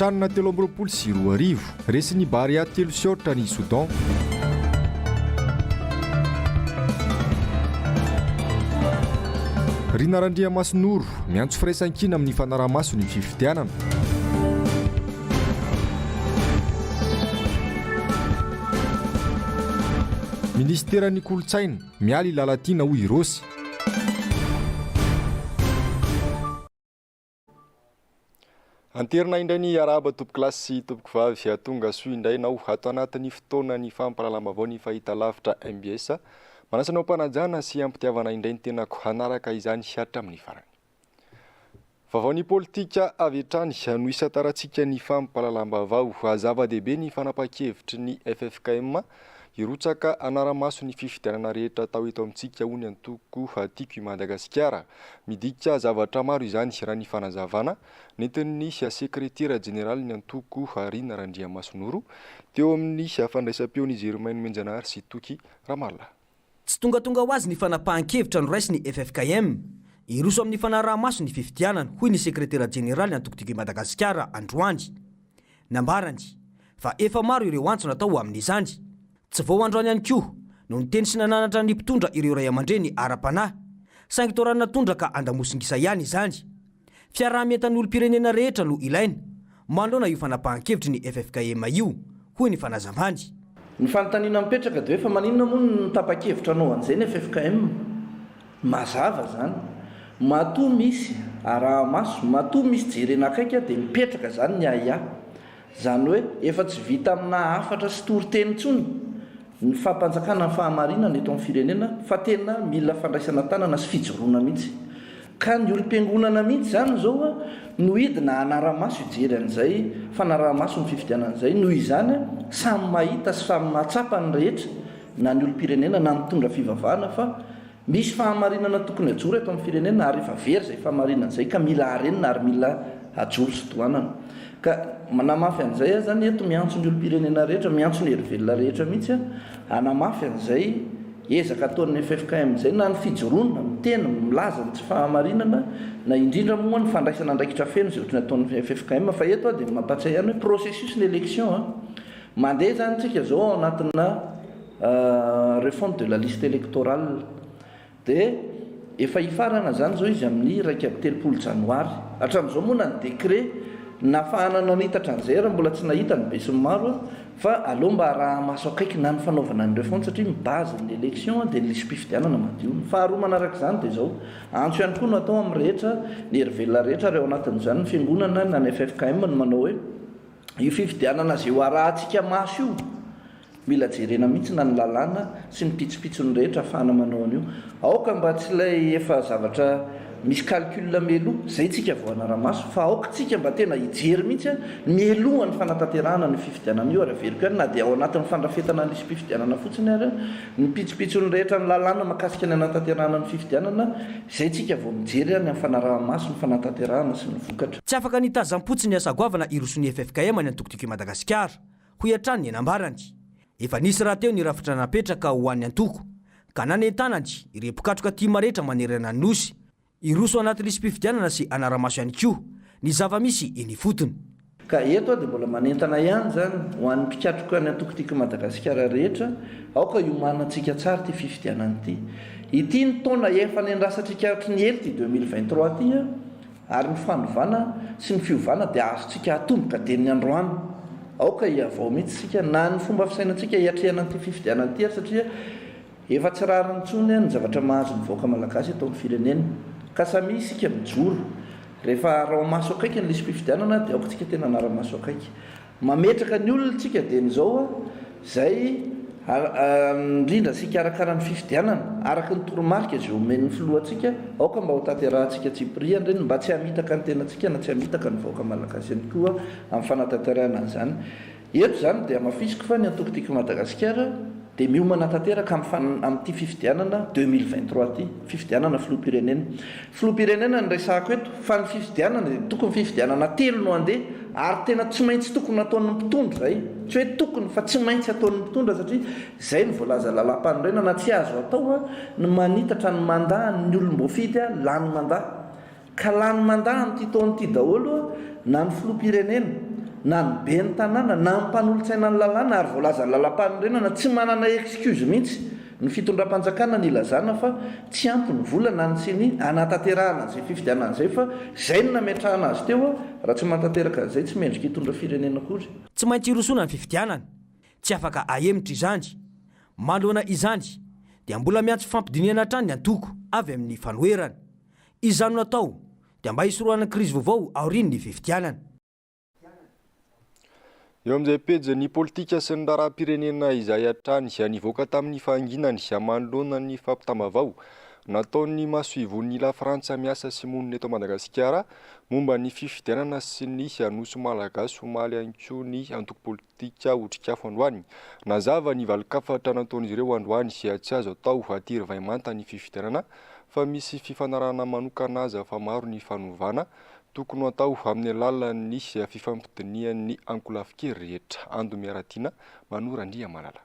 tranona 320 resy ny Baria 3 siortra ny Soudan. Rina Randriamasinoro miantso firaisan-kina amin'ny fanaraha-maso ny fifidianana. Ministeran'ny kolotsaina mialy lalatiana hoy Rosy. Anterina indray ny araba tompoko lasy sy tompoko vavy atonga soa indray nao ato anatin'ny fotoana ny fampalalam-bavao ny fahita lavitra MBS. Manasanao mpanajana sy ampitiavana indray ny tenako hanaraka izany hiatra amin'ny farany. Vavaony politika avy hatrany no isataratsika ny fampalalam-bavao. Zava-dehibe ny fanapa-kevitry ny FFKM hirotsaka anaramaso ny fifidianana rehetra tao eto amintsika hoy ny antoko tiako i Madagasikara. Midika zavatra maro izany raha ny fanazavana nentin'ny sekretera jeneraly ny antoko Rina Randriamasinoro teo amin'ny fandraisam-peon'i Germaine Menjanary sy Toky Ramallah. Tsy tonga ho azy ny fanapahan-kevitra no raisy ny FFKM iroso amin'ny fanaraha-maso ny fifidianana hoy ny sekretera jeneraly antoko tiako i Madagasikara androany. Nambarany fa efa maro ireo antso natao amin'izany. Tsy vao androany ihany koa no niteny sy nananatra ny mpitondra ireo ray aman-dreny ara-panahy saingy toranana tondra ka andamosingisa ihany izany. Fiaraha-mientan'ny olom-pirenena rehetra no ilaina manoloana io fanapahan-kevitry ny FFKM io hoy ny fanazavany. Ny fanontaniana mipetraka dia efa maninona moa ny tapa-kevitra anao an'izay FFKM? Mazava zany. Matoa misy araha-maso, matoa misy jerena akaiky dia mipetraka zany ny aia. Zany hoe efa tsy vita amina hafatra sy toriteny intsony ny fampanjakana ny fahamarinana eto amin'ny firenena fa tena mila fandraisana tanana sy fijoroana mihitsy. Ka ny olom-piangonana mihitsy zany zao no hidina anara-maso ijery an'izay fanaraha-maso ny fifidianan'izay noho izany samy mahita sy samy mahatsapa ny rehetra na ny olom-pirenena na mitondra fivavahana fa misy fahamarinana tokony ajoro eto amin'ny firenena ary efa very izay fahamarinana izay ka mila harenina ary mila ajoro sy tohanana. Ka manamafy an'izay zany eto miantso ny olom-pirenena rehetra, miantso ny herivelona rehetra mihitsy hanamafy an'izay ezaka ataon'ny FFKM izay na ny fijoroana mitena milaza ny tsy fahamarinana na indrindra moa ny fandraisana andraikitra feno izay ohatry ny ataon'ny FFKM fa eto dia mampatsiahy ihany hoe processus l'élection mandeha zany tsika zao ao anatina réforme de la liste électorale dia efa hifarana zany zao izy amin'ny 1 janoary hatramin'izao moa na ny décret nafahana nanitatra an'izay raha mbola tsy nahita ny be sy ny maro fa aloha mba raha maso akaiky na ny fanaovana ny réforme satria mibazy ny élection dia ny lisam-pifidianana madio. Ny faharoa manaraka izany dia zao antso ihany koa no atao amin'ny rehetra ny herivelona rehetra reo anatin'izany ny fiangonana na ny FFKM no manao hoe io fifidianana zay ho arahantsika maso io mila jerena mihitsy na ny lalàna sy ny pitsopitsony rehetra ahafahana manao an'io. Aoka mba tsy ilay efa zavatra misy calcul melo zay tsika vao anara-maso fa aoka tsika mba tena hijery mihitsy mielohan'ny fanatanterahana ny fifidianana io ary averiko ihany na dia ao anatin'ny fandrafetana ny lisam-pifidianana fotsiny ary ny pitsopitsony rehetra ny lalàna mahakasika ny anatanterahana ny fifidianana zay tsika vao mijery any amin'ny fanaraha-maso ny fanatanterahana sy ny vokatra. Tsy afaka nitazam-potsy ny asagoavana irosony FFKM any antoko-tiko i Madagasikara ho hatrany ny anambarany. Efa nisy raha teo ny rafitra napetraka ho an'ny antoko ka nanentanany irepokatroka tima rehetra manerana ny nosy iroso anaty lisam-pifidianana sy anara-maso ihany koa ny zava-misy eny fotony. Ka eto dia mbola manentana ihany zany ho an'ny mpikatroka ny antoko-tiko Madagasikara rehetra aoka iomanantsika tsara ty fifidianana ity. Ity ny taona efa nendrasantsika hatry ny hely ty 2023 ty ary ny fanovana sy ny fiovana dia azontsika atomboka dia ny androany. Aoka hiavao mihitsy sika na ny fomba fisainantsika hiatrehana ty fifidianana ity satria efa tsy rariny intsony ny zavatra mahazo ny vahoaka malagasy eto amin'ny firenena. Ka samy isika mijoro rehefa raha maso akaiky ny lisam-pifidianana dia aoka tsika tena anara-maso akaiky mametraka ny olona tsika dia n'izao zay indrindra sika arakara ny fifidianana araka ny toromarika zay omen'ny filohantsika aoka mba ho tanterahantsika tsipriany reny mba tsy hamitaka ny tenatsika na tsy hamitaka ny vahoaka malagasy ihany koa amin'ny fanatanterahana an'izany. Eto zany dia mafisiko fa ny antoko-tiko Madagasikara dia miomana tanteraka amin'ity fifidianana 2023 ty fifidianana filoham-pirenena. Filoham-pirenena ny resahako eto fa ny fifidianana dia tokony fifidianana 3 no andeha ary tena tsy maintsy tokony ataon'ny mpitondra zay tsy hoe tokony fa tsy maintsy ataon'ny mpitondra satria zay ny voalaza lalam-panorenana na tsy azo atao ny manitatra ny mandat ny olom-boafidy lany mandat ka lany mandat amin'ity taon'ity daholo na ny filoham-pirenena na ny be ny tanàna na ny mpanolotsaina ny lalàna ary voalaza ny lalam-panorenana tsy manana excuse mihitsy ny fitondram-panjakana ny ilazana fa tsy ampy ny vola na ny sy ny anatanterahana an'izay fifidianana izay fa izay no nametrahana azy teo raha tsy mantanteraka an'izay tsy mendrika hitondra firenena kory. Tsy maintsy irosona ny fifidianana, tsy afaka ahemitra izany. Manoloana izany dia mbola miantso fampidiniana hatrany ny antoko avy amin'ny fanoherana. Izany natao dia mba hisorohana krizy vaovao aorian'ny fifidianana. Eo amin'izay pejy ny politika sy ny raharaham-pirenena izay hatrany nivoaka tamin'ny fahanginany manoloana ny fampitambavao nataon'ny masoivon'ny la Frantsa miasa sy monina eto Madagasikara momba ny fifidianana sy ny anosy malagasy omaly anko ny antoko politika otrikafo androany. Nazava ny valikafatra nataon'izy ireo androany sy tsy azo atao atiry vaimanta ny fifidianana fa misy fifanarahana manokana aza fa maro ny fanovana tokony atao amin'ny alalan'ny fifampidinian'ny ankolafikely rehetra. Ando miaratina Manorandria Malala.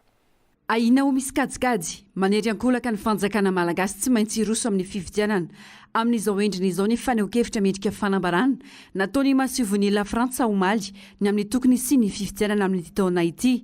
Aina ho misy kajikajy manery ankolaka ny fanjakana malagasy tsy maintsy iroso amin'ny fifidianana amin'izao endriny izao ny faneho-kevitra mendrika fanambarana nataony masivon'ny la Frantsa omaly ny amin'ny tokony sy ny fifidianana amin'ny taona ity.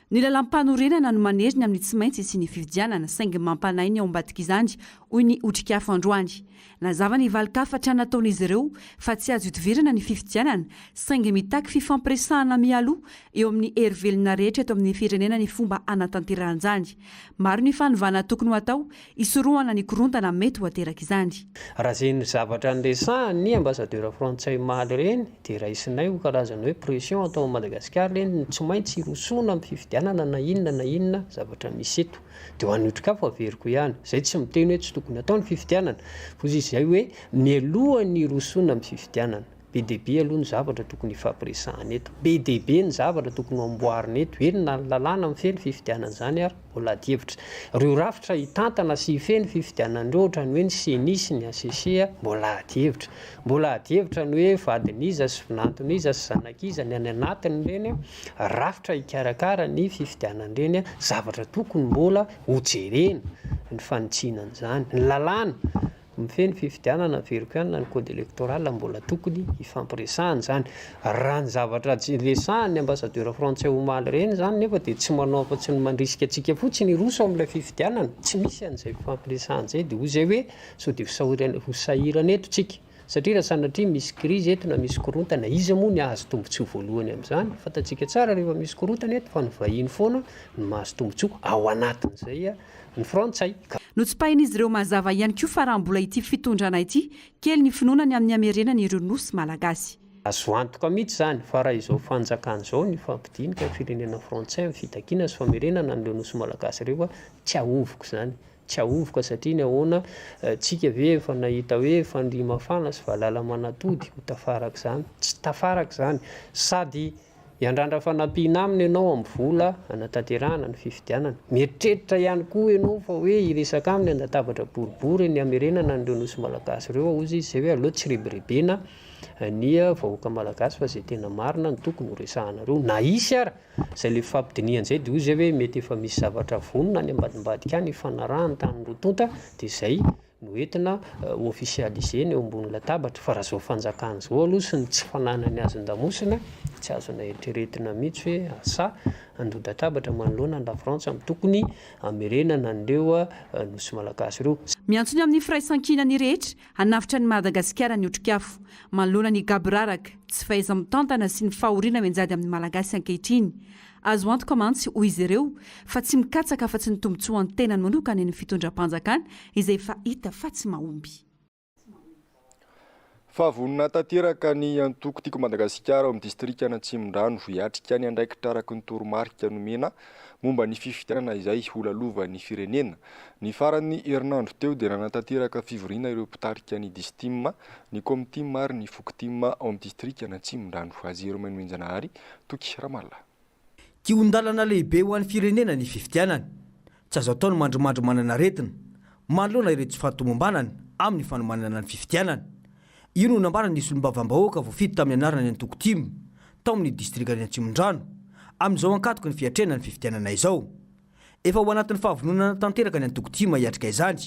Ny lalam-panorenana no manery ny amin'ny tsy maintsy sy ny fifidianana saingy mampanay ny ao ambadika izany hoy ny otrikafo androany. Nazava ny valikafatra nataon'izy ireo fa tsy azo itovirana ny fifidianana saingy mitaky fifampiresahana mialoha eo amin'ny hery-velona rehetra eto amin'ny firenena ny fomba anatanterahany. Maro ny fanovana tokony ho atao isorohana ny korontana mety ho ateraka izany. Raha izay ny zavatra niresahan'ny ambassadeur frantsay omaly reny dia raisinay ho karazana hoe pression atao Madagasikara reny tsy maintsy irosona amin'ny fifidianana na inona zavatra misy eto. Dia ho an'ny otrikafo averiko ihany. Izay tsy miteny hoe tsy tokony atao ny fifidianana. Fa izay hoe mialoha ny rosona amin'ny fifidianana. Be dia be aloha ny zavatra tokony ifampiresahana eto. Be dia be ny zavatra tokony amboarina eto. Eny na lalàna mifeny fifidianana izany ary mbola adihevitra. Ireo rafitra hitantana sy hifeny fifidianana ireo ohatrany hoe ny senisy ny asesea mbola adihevitra. Mbola adihevitra ny hoe vadiniza sy vinantoniza sy zanakiza ny any anatiny ireny rafitra hikarakara ny fifidianana ireny zavatra tokony mbola hojerena ny fanitsinana izany. Ny lalàna mifeny fifidianana averiko ihany na ny code électoral mbola tokony ifampiresahana izany. Raha ny zavatra resahan'ny ambassadeur frantsay omaly reny izany nefa dia tsy manao afa-tsy ny mandrisika antsika fotsiny roso amin'ilay fifidianana. Tsy misy an'izay fifampiresahana izay dia hoy izay hoe sao dia hosahirana eto tsika. Satria raha sanatria misy krizy eto na misy korontana iza moa ny azo tombotsoa voalohany amin'izany. Fantatsika tsara rehefa misy korontana eto fa ny vahiny foana ny mahazo tombotsoa ao anatin'izay ny frantsay. Notsipahin'izy ireo mazava ihany koa fa raha mbola ity fitondrana ity kely ny finoanany amin'ny hamerenany ireo nosy malagasy. Azo antoka mihitsy izany fa raha izao fanjakana izao ny fampidinika firenena frantsay amin'ny fitakiana sy famerenana an'ireo nosy malagasy ireo tsy ahovoko izany. Tsy ahovoko satria ny ahoana tsika ve efa nahita hoe fandriamafana sy valala manatody ho tafaraka izany. Tsy tafaraka izany sady hiandrandra fanampiana aminy ianao amin'ny vola anatanterahana ny fifidianana. Mieritreritra ihany koa ianao fa hoe hiresaka aminy andatabatra boribory ny hamerenana an'ireo nosy malagasy ireo ozy izay hoe aloha tsy reberebena ny vahoaka malagasy fa izay tena marina ny tokony ho resahanareo na isy ara izay le fampidiniana izay dia hoy izay hoe mety efa misy zavatra vonona ny ambadimbadika any hifanarahany tany rotonta dia izay no entina ofisialisena eo ambony latabatra. Fa raha izao fanjakana izao aloha sy ny tsy fananany azy ndamosina tsy azona eritreretina mihitsy hoe asa andoda-tabatra manoloana la Frantsa amin'ny tokony hamerenana an'ireo nosy malagasy ireo. Miantsony amin'ny firaisan-kinany rehetra hanafitra ny Madagasikara ny otrikafo manoloana ny gabraraka tsy fahaiza mitantana sy ny fahoriana menjady amin'ny malagasy ankehitriny. Azo antoka mantsy hoy izy ireo fa tsy mikatsaka fa tsy ny tombotsoa ny tenany manokana ny fitondram-panjakana izay fa hita fa tsy mahomby. Favonina tanteraka ny antoko tiako Madagasikara amin'ny distrika Antsimondrano hiatrika ny andraikitra araky ny toromarika nomena momba ny fifidianana izay holalovan'ny firenena. Ny farany herinandro teo dia nanatanteraka fivoriana ireo mpitarika ny distima, ny komitima ary ny fokitima ao amin'ny distrika Antsimondrano. Azero Mainoenjanahary, Toky Ramalla. Kiondalana lehibe ho an'ny firenena ny fifidianana. Tsy azo ataony mandromandro manana aretina, manoloana ireo tsy fahatomombanana amin'ny fanomanana ny fifidianana. Io no nambara nisy olombavambahoaka voafidy tamin'ny anarana ny Antokotimo tao amin'ny distrikany Antsimondrano amin'izao ankatoka ny fiatrena ny fifidianana izao. Efa ho anatin'ny fahavononana tanteraka ny Antokotimo hiatrika izany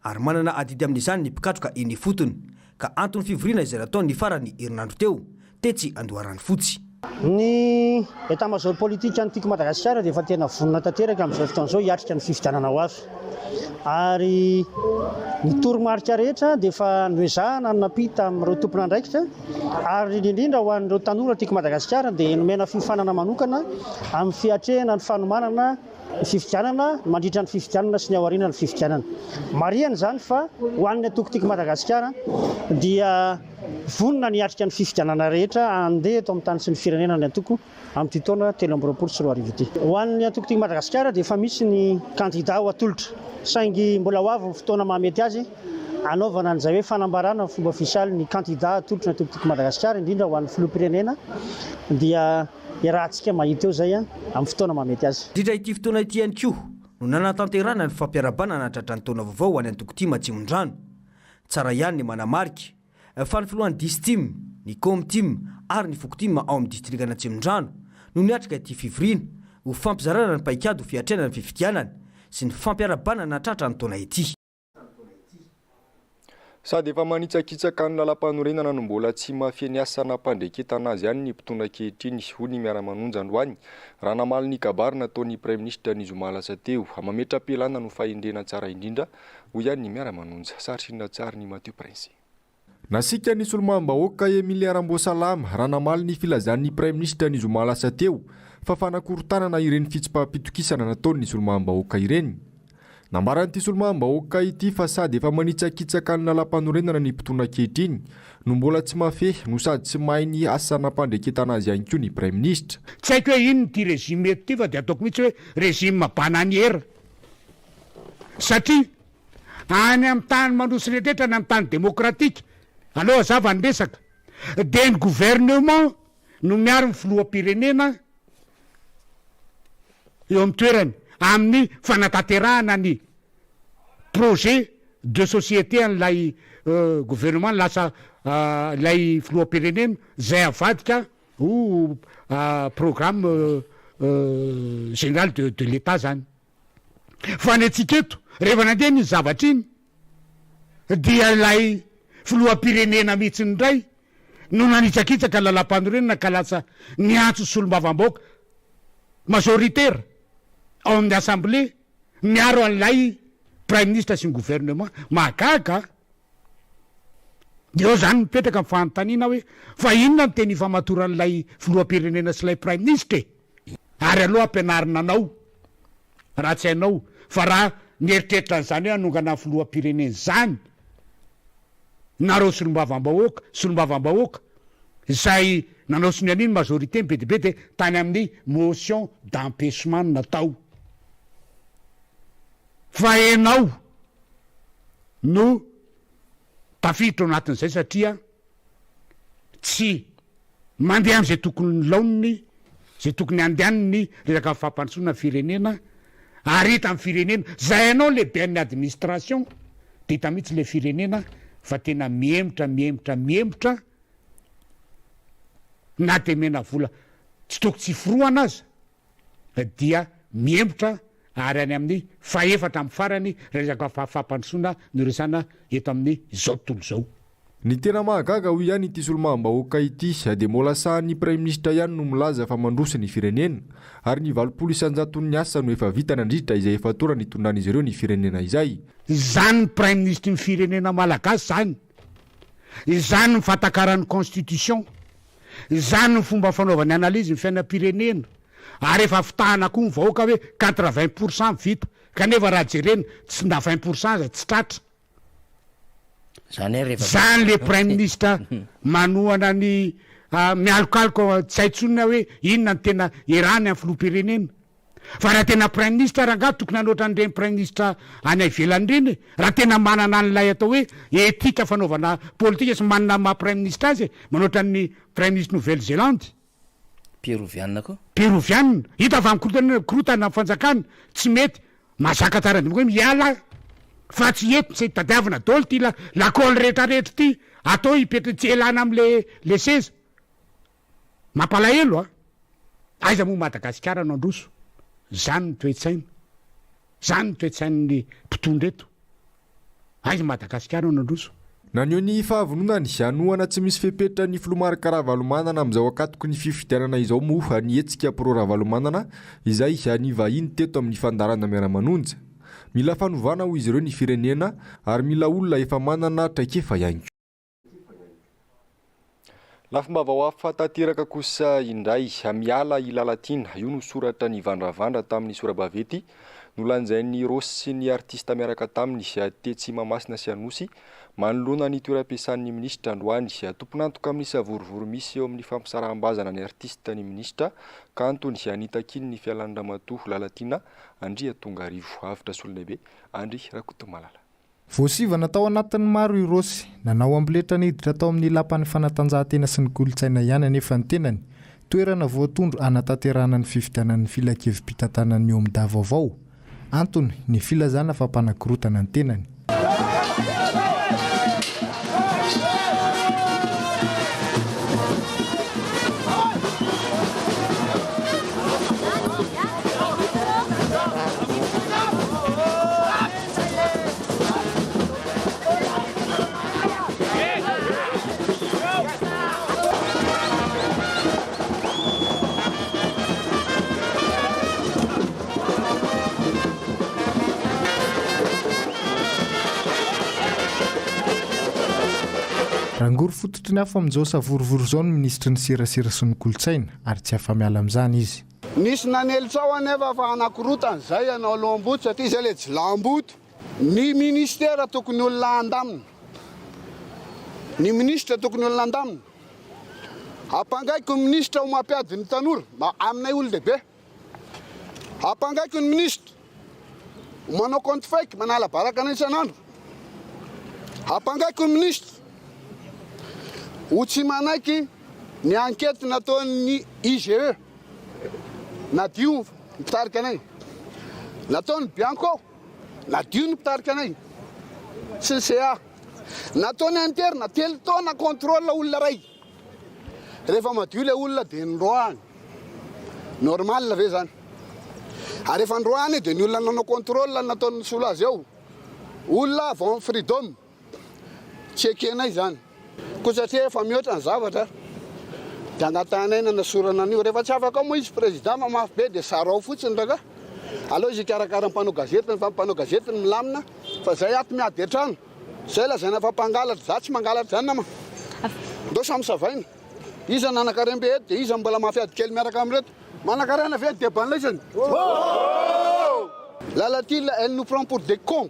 ary manana adidy amin'izany ny mpikatroka eny fotony ka antony fivoriana izay nataony ny farany herinandro teo tetsy andoharany fotsy. Ny état-major politika nytiako Madagasikara dia efa tena vonona tanteraka amin'izao fotoana izao hiatrika ny fifidianana ho avy. Ary ny toromarika rehetra dia efa noezahana ny nampita amin'ireo tompon'andraikitra, ary indrindra ho an'ireo tanora tiako Madagasikara dia nomena fifanana manokana amin'ny fiatrehana ny fanomanana ny fifidianana, mandritra ny fifidianana sy ny aoriana ny fifidianana. Marihana izany fa ho an'ny atoko tiako Madagasikara dia vonona ny hiatrika ny fifidianana rehetra andeha eto amin'ny tany sy ny firenena ny atoko amin'ity taona 2024 ity. Ho an'ny atoko tiako Madagasikara dia efa misy ny kandida ho atolotra, saingy mbola ho avy ny fotoana mahamety azy anaovana an'izay hoe fanambarana ny fomba ofisialy ny kandida atolotra ny atoko tiako Madagasikara, indrindra ho an'ny filoham-pirenena dia rahantsika mahita eo zay amin'ny fotoana mahamety azy. Indrindra ity fotoana ity ihany koa no nanatanterana ny fampiarabana natratra ny taona vaovao ho any Antoko Tia Matsimondrano. Tsara ihany ny manamarika fa ny filohan'ny DISTIM, ny COMTIM ary ny FOKOTIM ao amin'ny distrikana Atsimondrano no niatrika ity fivoriana ho fampizarana ny paikady ho fiatrena ny fifidianana sy ny fampiarabana natratra ny taona ity. Sady efa manitsakitsaka ny lalam-panorenana no mbola tsy mafeny asa nampandreketana azy ihany ny mpitondra ankehitriny ho ny miara-manonja androany. Raha namaly ny kabary nataon'ny Prime Ministre Nizoma lasa teo, mametra-pialana no fahendrena tsara indrindra ho ihany ny miara-manonja. Sarisina tsara ny Mathieu Prince. Nasika ny solomaam-bahoaka Emilia Rambosalama raha namaly ny filazan'ny Prime Ministre Nizoma lasa teo fa fanakorontanana ireny fitsipapitokisana nataon'ny solomaam-bahoaka ireny. Nambaran'ity solomaam-bahoaka ity fa sady efa manitsakitsaka ny lalam-panorenana ny mpitondra ankehitriny no mbola tsy mafehy no sady tsy mahay ny asa nampandreketana azy ihany koa ny Prime Ministre. Tsy haiko hoe inona ity régime eto ity fa dia ataoko mihitsy hoe régime bananiera. Satria any amin'ny tany mandroso rehetra ny amin'ny tany démocratique aloha zava ny resaka dia ny gouvernement no miaro ny filoham-pirenena eo amin'ny toerany amin'ny fanatanterahana ny projet de société an'ilay gouvernement lasa ilay filoham-pirenena zay avadika ho programme général de l'état zany. Fa ny antsika eto rehefa nandeha ny zavatra iny dia ilay filoham-pirenena mihitsy ndray no nanitsakitsaka lalam-panorenana ka lasa niantso solombavam-bahoaka majoritaire ao amin'ny assemblée miaro an'ilay Prime Ministre sy ny gouvernement mahagaga. Eo zany mipetraka amin'ny fanontaniana hoe fa inona no teny famatoran'ilay filoham-pirenena sy ilay Prime Ministre, ary aloha ampianarina anao raha tsy hainao fa raha nieritreritra an'izany hoe hanongana ny filoham-pirenena zany nareo solombavam-bahoaka izay nanao sony an'iny majorité be dia be dia tany amin'ny motion d'empêchement natao. Fa enao no tafiditra ao anatin'izay satria tsy mandeha amin'izay tokony laoniny, zay tokony andehaniny resaka fampandrosoana firenena ary hita amin'ny firenena zay ianao lehibe amin'ny administration dia hita mihitsy le firenena fa tena miemotra na dia mena vola tsy toko tsy foroana aza dia miemotra ary any amin'ny faefatra amin'ny farany resaka fampandrosoana no resana eto amin'ny izao tontolo izao. Ny tena mahagaga ho ihany ity solomaam-bahoaka ity dia mbola sahan'ny Prime Ministre ihany no milaza fa mandroso ny firenena ary ny 20 isan-jaton'ny asa no efa vita nandritra izay efa tora nitondran'izy ireo ny firenena izay. Izany ny Prime Ministre ny firenena malagasy zany, izany ny fatakaran'ny constitution, izany ny fomba fanaovany analyse ny fiainam-pirenena, ary efa fitahana koa ny vahoaka hoe 80% vita kanefa raha jerena tsy na 20% tsy tratra. Zany le Prime Ministre manohana ny mialokaloka tsy haintsonina hoe inona ny tena erany amin'ny filoham-pirenena. Fa raha tena Prime Ministre rangaha tokony hanoatra an'ireny Prime Ministre any ivelany reny raha tena manana an'ilay atao hoe etika fanaovana politika sy manana maha Prime Ministre azy manoatra ny Prime Ministre Nouvelle-Zélande Péruvianina koa. Péruvianina hita fa amin'ny korotana fanjakana tsy mety masaka tsara hoe miala fa tsy eto tsy tadiavina daholo ty lakôly rehetrarehetra ty atao hipetra tsy elana am'le seza mampalahelo aiza moa Madagasikara no androso. Zany ny toe-tsaina, zany ny toe-tsain'ny mpitondra eto. Aiza Madagasikara no androso. Naneo ny fahavononany anoana tsy misy fepetra ny filomarika Ravalomanana amin'izao akatoko ny fifidianana izao moa ny hetsika pro Ravalomanana izay ny vahiny teto amin'ny fandarana miara-manonja. Mila fanovana ho izy ireo ny firenena ary mila olona efa manana traikefa ihany. Lafim-baovao hafa tanteraka kosa indray miala Ilalatina io no soratra ny Vandravandra tamin'ny Sorabavety nolanjain'ny Rosy sy ny artista miaraka taminy Tetsy Mamasina sy Anosy manoloana ny toeram-piasan'ny minisitra androany tompon'antoka amin'ny savorovory misy eo amin'ny fampisaraham-bazana ny artista ny minisitra ka antony anitakiny ny fialan-dramatoa Lalatina andria tonga arivo avitra solonebe Andry Rakotomalala. Voasivana tao anatin'ny maro i Rosy, nanao ambiletra niditra tao amin'ny lapan'ny fanatanjahantena sy ny kolotsaina ihany anefa ny tenany, toerana voatondro anatanterahana ny fifidianan'ny filakevim-pitantanan'ny Omda vaovao. Antony ny filazana fampanakirotana ny tenany. Rangory fototry ny hafa amin'izao savorovory izao ny ministry ny serasera sy ny kolotsaina ary tsy afa-miala amin'izany izy. Nisy nanelitsao anefa fa anakorotana izay anao loam-boto satria izay le jilam-boto. Ny ministera tokony olona andamina. Ny ministra tokony olona andamina. Ampangaiko ny ministra ho mampiady ny tanora mba aminay olo-dehibe. Ampangaiko ny ministra manao compte fake manala baraka ny isan'andro. Ampangaiko ny ministra ho tsy manaiky ny ankety nataon'ny IGE nadio mitarika anay, nataon'ny Bianco nadio ny mitarika anay, sy ny CA nataon'ny interna telo taona contrôle olona ray, rehefa madio le olona dia nindroany normal ve zany, ary rehefa ndroany dia ny olona nanao contrôle nataon'ny solazy eo olona avy amin'ny freedom tsy ekenay zany. Ko satria efa mihoatra ny zavatra dia agnatanay nanasorana an'io rehefa tsy afaka moa izy président mamafy be dia sarao fotsiny raka aloha izy karakara mpanao gazetiny fa mpanao gazetiny milamina fa zay ato miady an-trano zay lazaina fa mpangalatra za tsy mangalatra zany nama ndao samy savaina iza nanakarembe eto dia iza mbola mafiady kely miaraka amin'reto manakarena ve dia banlaisany Lalatila elle nous prend pour des cons.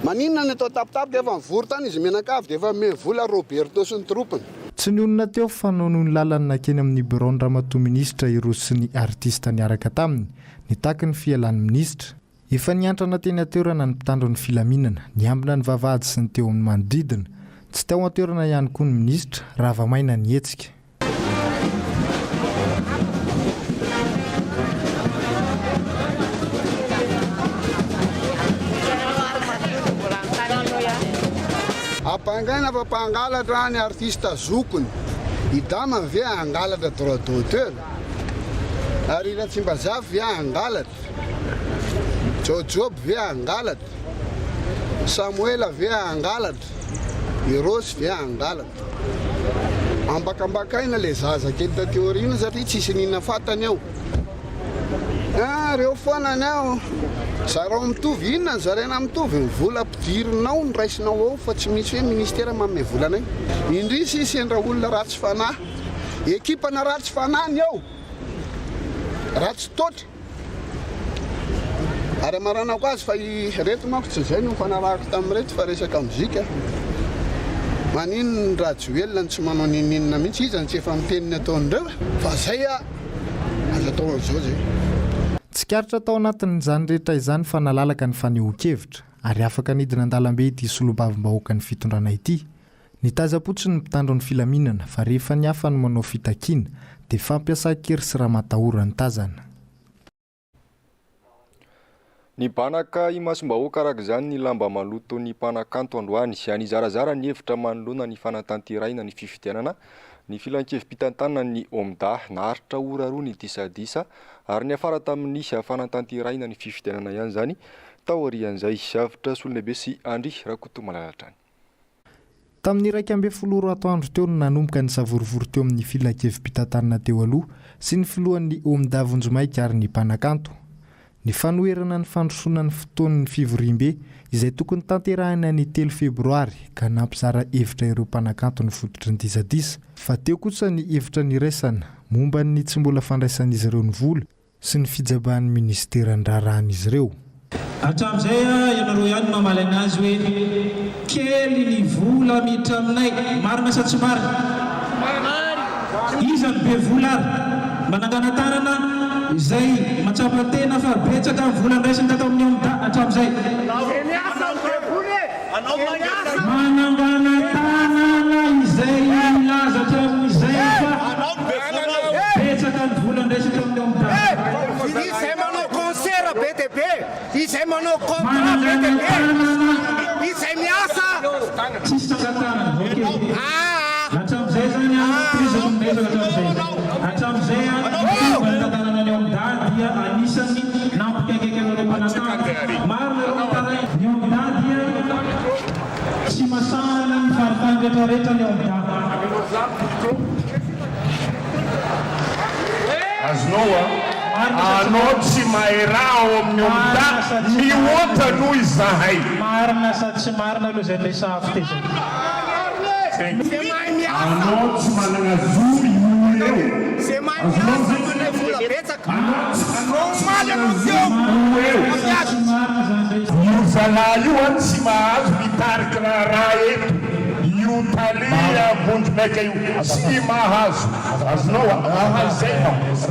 Maninona ny atao tapitapika efa mivory tany izy menakavy dia efa mivola Roberto sy ny tropiny. Tsy ny olona teo fa noho ny lalany nakeny amin'ny bureau ramatoa ministra i Rosy sy ny artista niaraka taminy nitaky ny fialan'ny ministra. Efa niantrana teny atoerana ny mpitandro ny filaminana, niambina ny vavahady sy ny teo amin'ny manodidina. Tsy tao atoerana ihany koa ny ministra, Ravamaina ny hetsika. Ampangaina fa mpangalatra ny artista zokony, idama ve angalatra droit d'auteur, ary Ratsimbazafa ve angalatra, Jojob ve angalatra, Samuela ve angalatra, i Rosy ve angalatra. Ambakambakaina le zaza kely tateorina satria tsisy nina fatany eo. Reo foana ny ao zareo mitovy, inona ny zaraina mitovy, mivola mpidirinao ny raisinao ao fa tsy misy hoe ministera manome volanay. Indrisy sendra olona ratsy fanahy, ekipana ratsy fanahy ny ao, ratsy totra. Ary amaranako azy fa reto manko tsy zay no fanarahako tamin'ireto fa resaka mozika. Maninona ny Radioelona tsy manao ninina mihitsy izy tsy efa miteniny ataon'ireo fa zay azo atao an'izao zay. Tsikaritra tao anatin'izany rehetra izany fa nalalaka ny fanehoan-kevitra ary afaka nidina an-dalambe ity solobavim-bahoaka ny fitondrana ity. Nitaza-potsiny ny mpitandro ny filaminana fa rehefa ny hafa no manao fitakiana dia fampiasa-kery sy raha matahora ny tazana. Ny banaka imasom-bahoaka araka izany ny lamba maloto ny mpanakanto androany any zarazara ny hevitra manoloana ny fanatanteraina ny fifidianana ny filan-kevim-pitantanana ny Omda naharitra ora roa ny disadisa ary ny afara tamin'ny fanatanteraina ny fifidianana ihany zany tao arian'izay avitra solonebe sy Andry Rakotomalala. Tamin'ny 12 atoandro teo no nanomboka ny savorivory teo amin'ny filakevim-pitantanana teo aloha sy ny filohan'ny Omdavonjomaika ary ny mpanakanto. Ny fanoherana ny fandrosoana ny fotoan'ny fivoriam-be izay tokony tanterahina ny 3 febroary ka nampizara hevitra ireo mpanakanto ny fototry ny disadisa fa teo kosa ny hevitra niraisana momba ny tsy mbola fandraisan'izy ireo ny vola sy ny fijabahan'ny ministeran'ny raharan'izy ireo. Hatramin'izay ianareo ihany mamaly anazy hoe kely ny vola miditra aminay, marina sa tsy marina? Iza ny be vola ary manangana tanana izay matsapa-tena fa betsaka ny vola ndraisiny tato amin'ny omda hatramin'izay. Manangana tanana izay milaza hatramin'izay fa betsaka ny vola ndraisiny tato amin'ny omda. Izay manao concert BTB, izay manao contrat BTB, izay miasa. Tsisy tangatana. Hatramin'izay zany hatramin'izay tanana ny omda dia anisany nampikaikekan'ireo mpanakanto. Maro ireo taray ny omda dia tsy masahana ny faritany rehetrarehetra ny omda. Azonao anao tsy mahay raha ao amin'ny omda mihoatra noho izahay. Marina sa tsy marina aloha zay ilay safy ty zay. Anao tsy manana zory io eo. Io zalahy io an tsy mahazo mitarika raha eto. Io talia ambondy maika io tsy mahazo. Azonao zay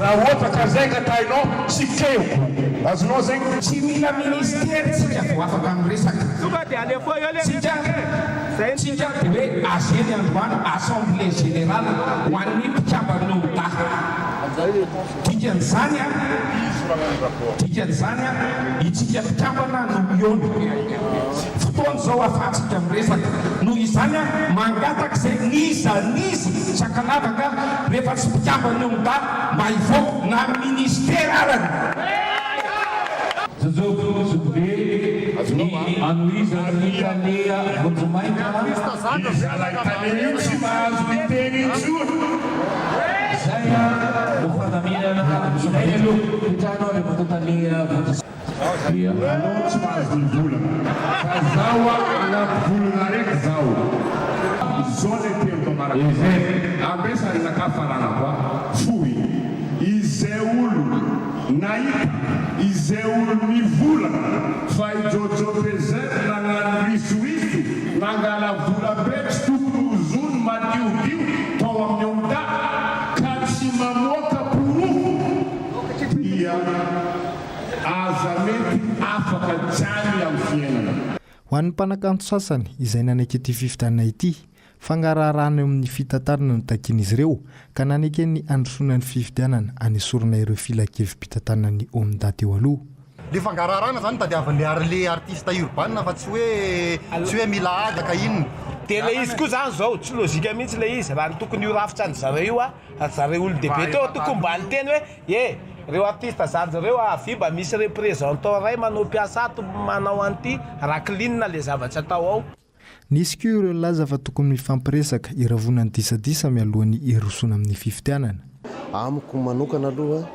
raha ohatra ka zay ka tainao tsy keko. Azonao zay tsy mila ministera tsika vao afaka miresaka. Tsika dia hoe azely androany assemblée générale ho an'ny mpikambana omda. Dikan'izany itsika mpikambana no iona fotoana zao afatsika miresaka noho izany mangataka izay niza sakanavaka rehefa tsy mpikambana omda mba hivoaka na ministera arany. Italia Vonjomaika io tsy mahazo miteny intsony. Zay no fandaminana izay aloha pitranao rehefa totalia Anao tsy mahazo ny vola fa zaho anaty volana raiky zaho. Izao le telo maraka ambesany nakafarana koa fohy izay olo nahita izay olo mivolana fa ijojoprezety nagnano risoiso nangala vola be tsy tokony ozony madiodio tao amin'ny omda ka tsy mamoaka porofo dia aza mety afaka tiany amin'ny fiainana. Ho an'ny mpanakanto sasany izay nanaiky ity fifidianana ity fangaraharaany amin'ny fitantarana no takian'izy ireo ka nanaiky ny androsonan'ny fifidianana anesorana ireo filakevim-pitantarana ny omda teo aloha. Le fangaraharaana zany tadiavan'le arle artiste urbaine fa tsy hoe mila agaka inona. Dia le izy koa zany zao tsy lôzika mihitsy le izy raha ny tokony io rafitra ny zareo io zareo olo-dehibe teo tokony mba nyteny hoe reo artiste zany zareo avy misy représentant ray manao piasa ato manao an'ity rakilinina le zavatra atao ao. Nisy koa ireo laza fa tokony mifampiresaka iravonany disadisa mialohan'ny irosona amin'ny fifidianana. Amiko manokana aloha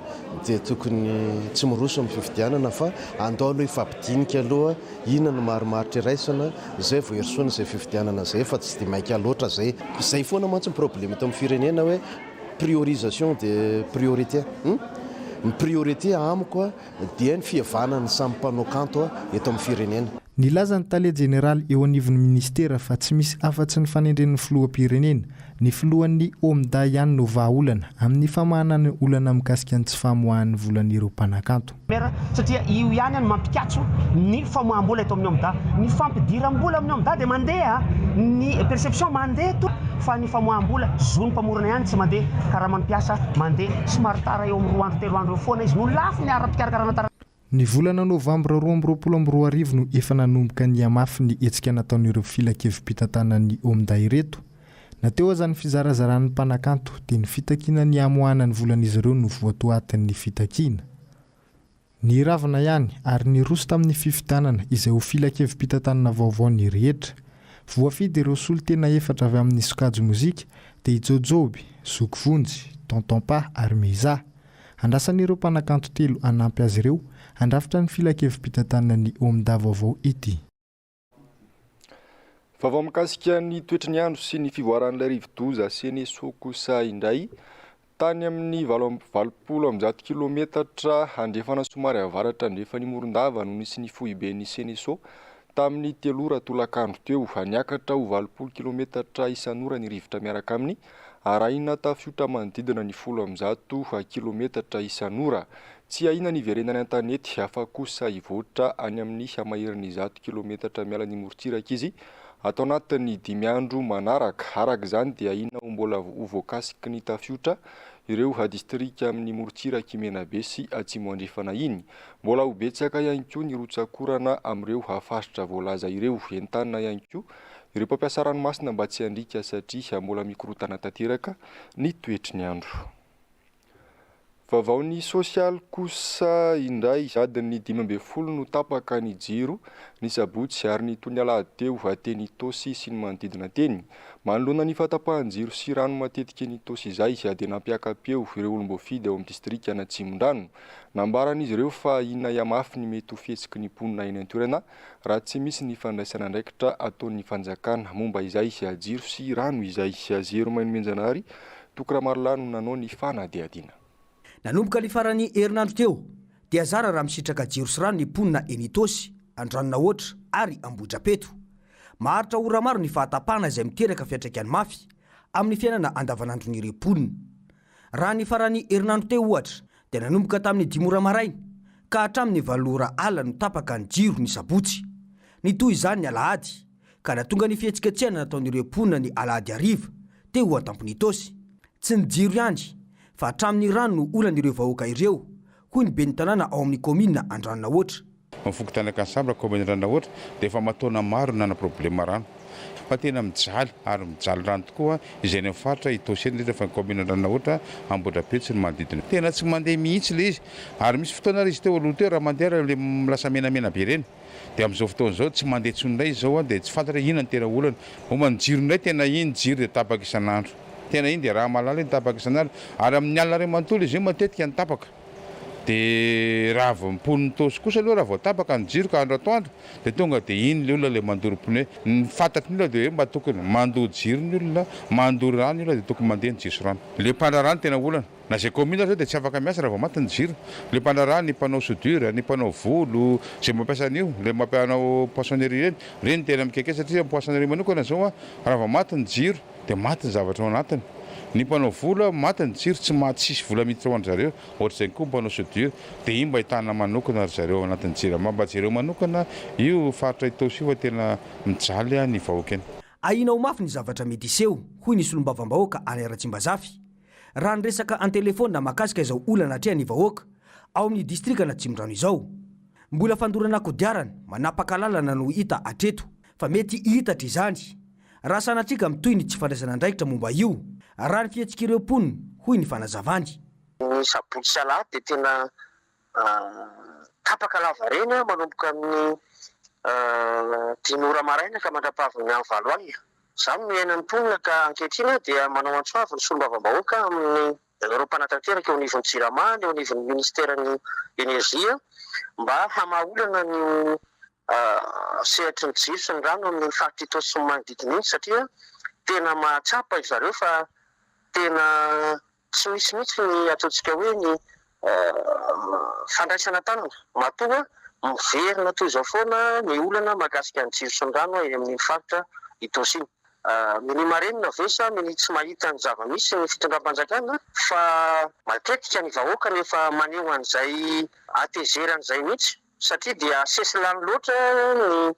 dia tokony tsy miroso amin'ny fifidianana fa andao aloha ifampidinika aloha inona no marimaritra iraisana zay vao irosona izay fifidianana zay fa tsy dia maika loatra zay foana mantsy ny problème eto amin'ny firenena hoe priorisation de priorité. Ny priorité amiko dia ny fihavanany samy mpanao kanto eto amin'ny firenena. Nilaza ny talia jeneraly eo anivon'ny ministera fa tsy misy afa-tsy ny fanendren'ny filoham-pirenena ny filohan'ny omda ihany no vahaolana amin'ny famahanany olana mikasika ny tsy famoahan'ny volan'ireo mpanakanto. Satria io ihany ny mampikatso ny famoaham-bola eto amin'ny omda, ny fampidiram-bola amin'ny omda dia mandeha, ny perception mandeha to fa ny famoaham-bola zony mpamorona ihany tsy mandeha karaha mampiasa mandeha somary tara eo amin'ny 2 andro 3 andro foana izy no lafo ny ara-pikarakarana tara. Ny volana novambra 2024 no efa nanomboka ny amafy ny hetsika nataon'ireo filakevim-pitantarana ny omda ireto. Nateo aza ny fizarazaran'ny mpanakanto dia ny fitakiana ny amoahana ny volan'izy ireo no voatoatin'ny fitakiana. Ny ravina ihany ary ny roso tamin'ny fifidianana izay ho filakevim-pitantarana vaovao ny rehetra Voafidy ireo solo tena efatra avy amin'ny sokajy mozika dia Jojoby, Zokovonjy, Tontompa ary Meza. Andrasan'ireo mpanakanto telo anampy azy ireo andrafitra ny filakevim-pitantanana ny Omda vaovao ity. Vaovao mikasika ny toetry ny andro sy ny fivoaran'ilay rivo-doza Seneso kosa indray. Tany amin'ny 80 kilometatra andrefana somary avaratra andrefa ny Morondava no nisy ny foibe ny Seneso tamin'ny 3 ora tolakandro teo. Niakatra ho 20 kilometatra isan'ora ny rivotra miaraka aminy arahina tafiotra manodidina ny 10 kilometatra isan'ora. Tsy ahina ny verenany an-tanety hafa kosa ivoatra any amin'ny hamahirin'ny 100 kilometatra miala ny morontsiraka izy atao anatin'ny 5 andro manaraka. Araka izany dia ahina ho mbola voakasiky ny tafiotra ireo distrika amin'ny morontsiraka Menabe sy Atsimo andrefana iny. Mbola ho betsaka ihany koa ny rotsakorana amin'ireo faritra voalaza ireo. Entanina ihany koa ireo mpampiasa ranomasina mba tsy handrika satria mbola mikorotana tanteraka ny toetry ny andro. Vaovao ny sosialy kosa indray adiny 12 no tapaka ny jiro ny sabotsy ary ny tony alahady teo teny Tosy sy ny manodidina teny. Manoloana ny fatapahan-jiro sy rano matetika ny Tosy izay dia nampiakapeo ireo olom-boafidy ao amin'ny distrika na Tsimondano. Nambaran'izy ireo fa inona iamafy ny mety ho fihetsiky ny mponina eny an-toerana raha tsy misy ny fandraisana andraikitra ataon'ny fanjakana momba izay jiro sy rano izay. Zero Mainomenjanahary Tokaramarolano nanao ny fanadihadiana. Nanomboka ny farany herinandro teo dia zara raha misitraka jiro sy rano ny mponina eny Tosy, Andranona Oatra ary Ambohidrapeto. Maharitra ora maro ny fahatapahana izay miteraka fiantraikany mafy amin'ny fiainana andavanandron'ireo mponina. Raha ny farany herinandro teo ohatra dia nanomboka tamin'ny 5 ora maraina ka hatramin'ny 8 ora alina no tapaka ny jiro ny sabotsy. Ny toy izany ny alahady ka natonga ny fihetsiketsehana nataon'ireo mponina ny alahady hariva teo ho an-tampony Tosy. Tsy ny jiro ihany fa hatramin'ny rano no olan'ireo vahoaka ireo, hoy ny ben'ny tanàna ao amin'ny komina Andranona Oatra. Mifoky tanaka sabra komina Andranona Oatra dia efa mataona maro nana problema rano. Fa tena mijaly ary mijaly rano tokoa izay ny faritra Tosy eny rehefa komina Andranona Oatra Ambohidrapeto sy ny manodidina. Tena tsy mandeha mihitsy le izy ary misy fotoana izy teo aloha teo raha mandeha le lasa menamena be reny. Dia amin'izao fotoana izao tsy mandeha tsonindray izao dia tsy fantatra inona ny tena olana. Momba ny jiro indray tena iny jiro dia tapaka isan'andro. Tena iny dia raha malala iny tapaka isan'andro ary amin'ny alina iray manontolo izy io matetika ny tapaka. Dia raha vao mponiny Tosy kosa aloha raha vao tapaka ny jiro ka andro atoandro dia tonga dia iny le olona le mandoro pneu. Ny fantatry ny olona dia hoe mba tokony mandoa jiro ny olona, mandoa rano ny olona dia tokony mandeha ny jiro sy rano. Le mpandra rano tena olana. Na izay komina zao dia tsy afaka miasa raha vao maty ny jiro. Le mpandra rano, ny mpanao soudure, ny mpanao volo, izay mampiasa an'io, le mampianao poissonnerie reny tena mikaiky satria poissonnerie manokana zao raha vao maty ny jiro dia maty ny zavatra ao anatiny. Ny mpanao volo maty ny jiro tsy maty sisy vola miditra ho an'zareo. Ohatr'izay koa mpanao soudure dia iny mba ahitana manokana ry zareo ao anatin'ny jiro. Mba jereo manokana io faritra Tosy io fa tena mijaly ny vahoaka eny. Ahinao mafy ny zavatra mety iseho, hoy ny solombavam-bahoaka any Ratsimbazafi. Raha niresaka an-telefona mahakasika izao olana atrehany vahoaka ao amin'ny distrika na Tsimondano izao. Mbola fandorana kodiarana manapaka lalana no hita atreto fa mety hitatra izany. Raha sanatrika mitoy ny tsy fandraisana andraikitra momba io, raha ny fihetsika mponina, hoy ny fanazavany. Ny sabotsy sy alahady dia tena tapaka lava reny manomboka amin'ny 5 ora maraina ka mandrapahaviny amin'ny 7 alina. Izany no iainan'ny mponina ka ankehitriny dia manao antsoavy ny solombavam-bahoaka amin'ny ireo mpanatanteraka eo anivon'ny JIRAMA, eo anivon'ny ministeran'ny enerzia mba hamaolana ny sehatry ny jiro sy ny rano amin'ny faritra Tosy sy ny manodidina iny satria tena mahatsapa zareo fa tena tsy misy mihitsy ny ataontsika hoe ny fandraisana tanana. Matoa miverina toy izao foana ny olana mahakasika ny jiro sy ny rano amin'ny faritra Tosy iny. Minimarenina vesa tsy mahita ny zava-misy ny fitondram-panjakana fa matetika ny vahoaka rehefa maneho an'izay atezeran'izay mihitsy satria dia sesilany loatra ny